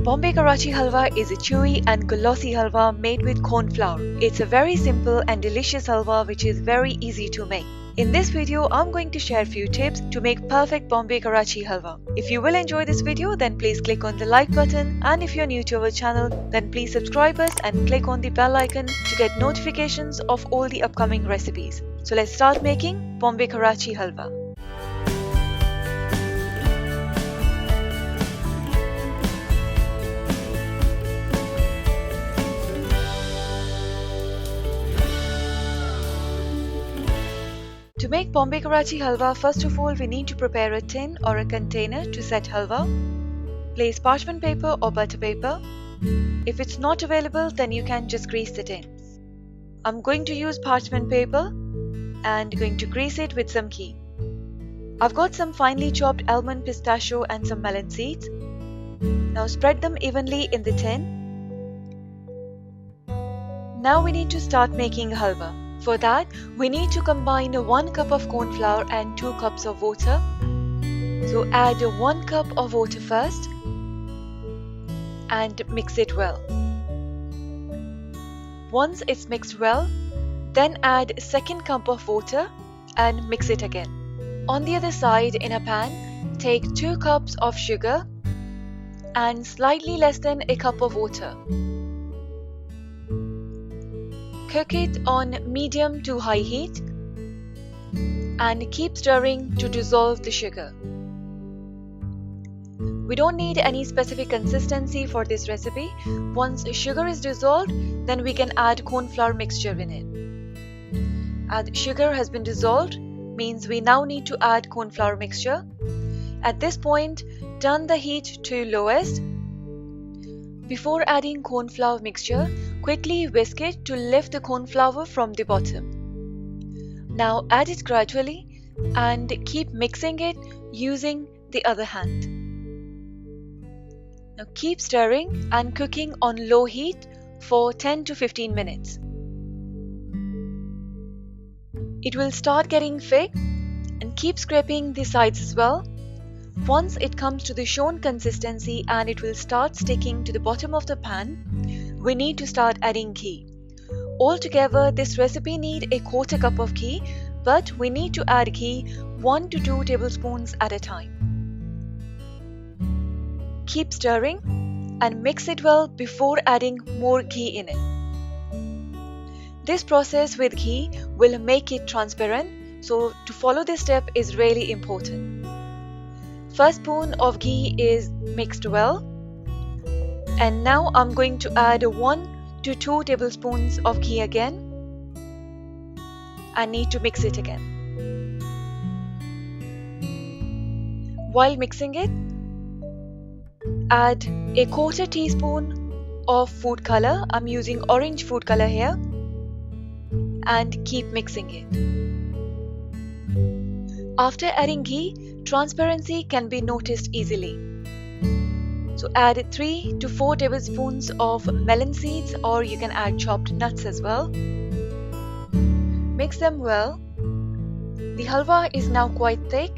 Bombay Karachi Halwa is a chewy and glossy halwa made with corn flour. It's a very simple and delicious halwa which is very easy to make. In this video, I'm going to share a few tips to make perfect Bombay Karachi Halwa. If you will enjoy this video, then please click on the like button, and if you're new to our channel, then please subscribe us and click on the bell icon to get notifications of all the upcoming recipes. So let's start making Bombay Karachi Halwa. To make Bombay Karachi Halwa, first of all we need to prepare a tin or a container to set halwa. Place parchment paper or butter paper. If it's not available, then you can just grease the tin. I'm going to use parchment paper and going to grease it with some ghee. I've got some finely chopped almond pistachio and some melon seeds. Now spread them evenly in the tin. Now we need to start making halwa. For that, we need to combine 1 cup of corn flour and 2 cups of water. So add 1 cup of water first and mix it well. Once it's mixed well, then add 2nd cup of water and mix it again. On the other side, in a pan, take 2 cups of sugar and slightly less than a cup of water. Cook it on medium to high heat and keep stirring to dissolve the sugar. We don't need any specific consistency for this recipe. Once sugar is dissolved, then we can add corn flour mixture in it. As sugar has been dissolved, means we now need to add corn flour mixture. At this point, turn the heat to lowest. Before adding corn flour mixture, quickly whisk it to lift the corn flour from the bottom. Now add it gradually and keep mixing it using the other hand. Now keep stirring and cooking on low heat for 10 to 15 minutes. It will start getting thick, and keep scraping the sides as well. Once it comes to the shown consistency and it will start sticking to the bottom of the pan, we need to start adding ghee. Altogether, this recipe needs a 1/4 cup of ghee, but we need to add ghee 1 to 2 tablespoons at a time. Keep stirring and mix it well before adding more ghee in it. This process with ghee will make it transparent, so to follow this step is really important. First spoon of ghee is mixed well, and now I'm going to add 1 to 2 tablespoons of ghee again and need to mix it again. While mixing it, add a 1/4 teaspoon of food color. I'm using orange food color here, and keep mixing it. After adding ghee, transparency can be noticed easily. So add 3 to 4 tablespoons of melon seeds, or you can add chopped nuts as well. Mix them well. The halwa is now quite thick,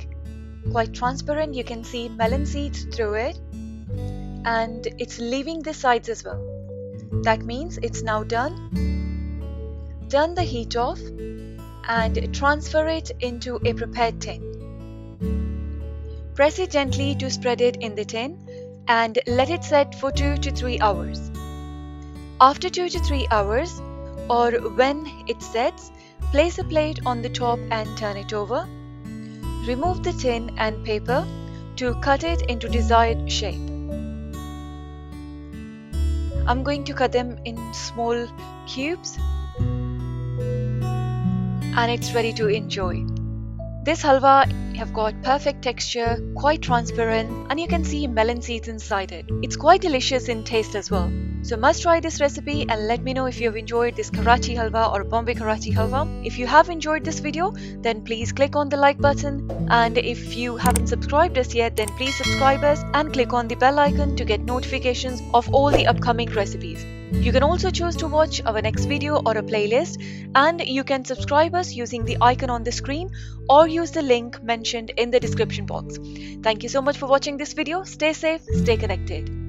quite transparent. You can see melon seeds through it, and it's leaving the sides as well. That means it's now done. Turn the heat off and transfer it into a prepared tin. Press it gently to spread it in the tin and let it set for 2 to 3 hours. After 2 to 3 hours, or when it sets, place a plate on the top and turn it over. Remove the tin and paper to cut it into desired shape. I'm going to cut them in small cubes, and it's ready to enjoy. This halwa have got perfect texture, quite transparent, and you can see melon seeds inside it. It's quite delicious in taste as well. So must try this recipe and let me know if you have enjoyed this Karachi Halwa or Bombay Karachi Halwa. If you have enjoyed this video, then please click on the like button, and if you haven't subscribed us yet, then please subscribe us and click on the bell icon to get notifications of all the upcoming recipes. You can also choose to watch our next video or a playlist, and you can subscribe us using the icon on the screen or use the link mentioned in the description box. Thank you so much for watching this video. Stay safe, stay connected.